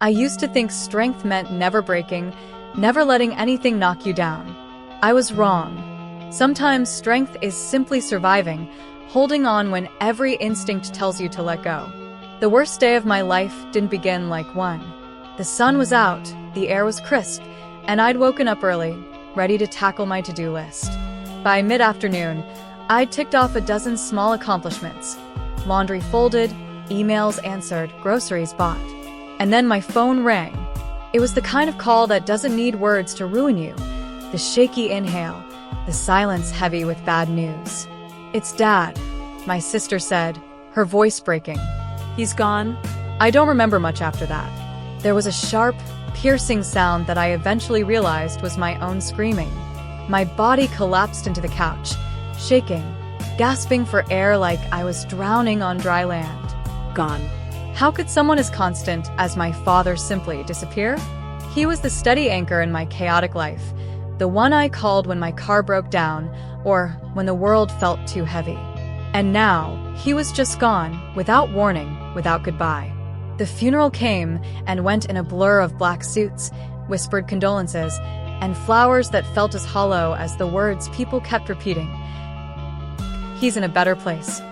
I used to think strength meant never breaking, never letting anything knock you down. I was wrong. Sometimes strength is simply surviving, holding on when every instinct tells you to let go. The worst day of my life didn't begin like one. The sun was out, the air was crisp, and I'd woken up early, ready to tackle my to-do list. By mid-afternoon, I'd ticked off a dozen small accomplishments. Laundry folded, emails answered, groceries bought. And then my phone rang. It was the kind of call that doesn't need words to ruin you. The shaky inhale, the silence heavy with bad news. "It's Dad," my sister said, her voice breaking. "He's gone?" I don't remember much after that. There was a sharp, piercing sound that I eventually realized was my own screaming. My body collapsed into the couch, shaking, gasping for air like I was drowning on dry land. Gone. How could someone as constant as my father simply disappear? He was the steady anchor in my chaotic life, the one I called when my car broke down or when the world felt too heavy. And now, he was just gone, without warning, without goodbye. The funeral came and went in a blur of black suits, whispered condolences, and flowers that felt as hollow as the words people kept repeating. "He's in a better place."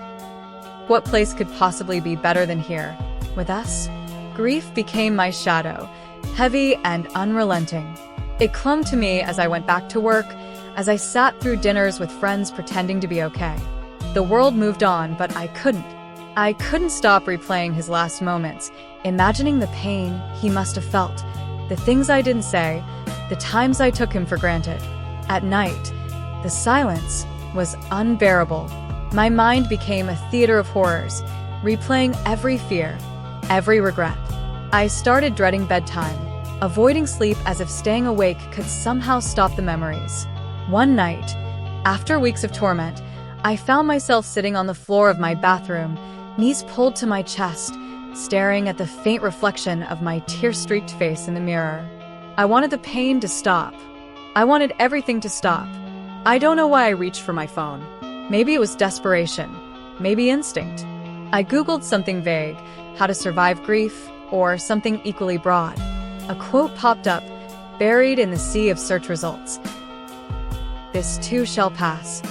What place could possibly be better than here, with us? Grief became my shadow, heavy and unrelenting. It clung to me as I went back to work, as I sat through dinners with friends pretending to be okay. The world moved on, but I couldn't. I couldn't stop replaying his last moments, imagining the pain he must have felt, the things I didn't say, the times I took him for granted. At night, the silence was unbearable. My mind became a theater of horrors, replaying every fear, every regret. I started dreading bedtime, avoiding sleep as if staying awake could somehow stop the memories. One night, after weeks of torment, I found myself sitting on the floor of my bathroom, knees pulled to my chest, staring at the faint reflection of my tear-streaked face in the mirror. I wanted the pain to stop. I wanted everything to stop. I don't know why I reached for my phone. Maybe it was desperation, maybe instinct. I Googled something vague, how to survive grief, or something equally broad. A quote popped up, buried in the sea of search results. "This too shall pass."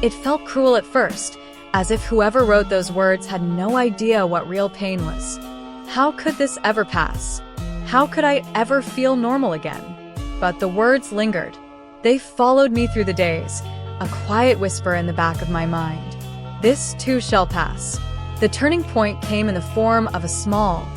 It felt cruel at first, as if whoever wrote those words had no idea what real pain was. How could this ever pass? How could I ever feel normal again? But the words lingered. They followed me through the days, a quiet whisper in the back of my mind. This too shall pass. The turning point came in the form of a small,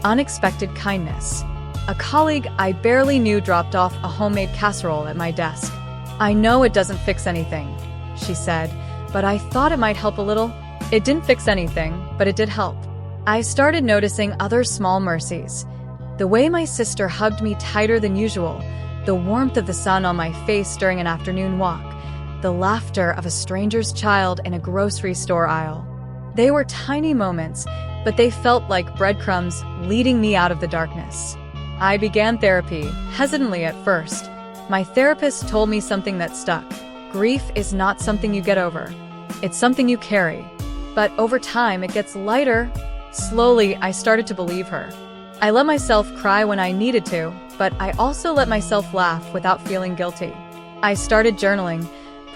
unexpected kindness. A colleague I barely knew dropped off a homemade casserole at my desk. "I know it doesn't fix anything," she said, "but I thought it might help a little." It didn't fix anything, but it did help. I started noticing other small mercies. The way my sister hugged me tighter than usual, the warmth of the sun on my face during an afternoon walk, the laughter of a stranger's child in a grocery store aisle. They were tiny moments, but they felt like breadcrumbs leading me out of the darkness. I began therapy, hesitantly at first. My therapist told me something that stuck. Grief is not something you get over. It's something you carry. But over time, it gets lighter. Slowly, I started to believe her. I let myself cry when I needed to, but I also let myself laugh without feeling guilty. I started journaling,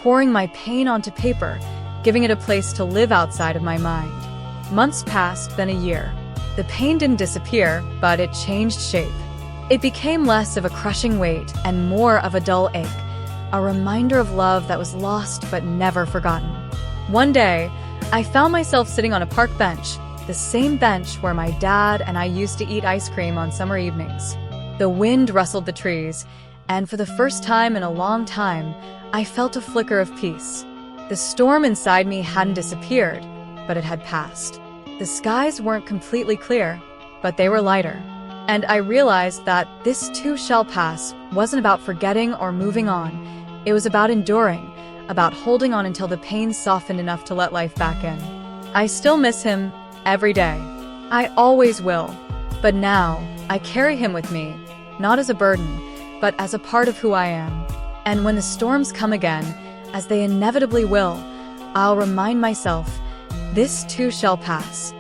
pouring my pain onto paper, giving it a place to live outside of my mind. Months passed, then a year. The pain didn't disappear, but it changed shape. It became less of a crushing weight and more of a dull ache, a reminder of love that was lost but never forgotten. One day, I found myself sitting on a park bench, the same bench where my dad and I used to eat ice cream on summer evenings. The wind rustled the trees, and for the first time in a long time, I felt a flicker of peace. The storm inside me hadn't disappeared, but it had passed. The skies weren't completely clear, but they were lighter. And I realized that this too shall pass wasn't about forgetting or moving on. It was about enduring, about holding on until the pain softened enough to let life back in. I still miss him every day. I always will. But now, I carry him with me, not as a burden, but as a part of who I am. And when the storms come again, as they inevitably will, I'll remind myself, this too shall pass.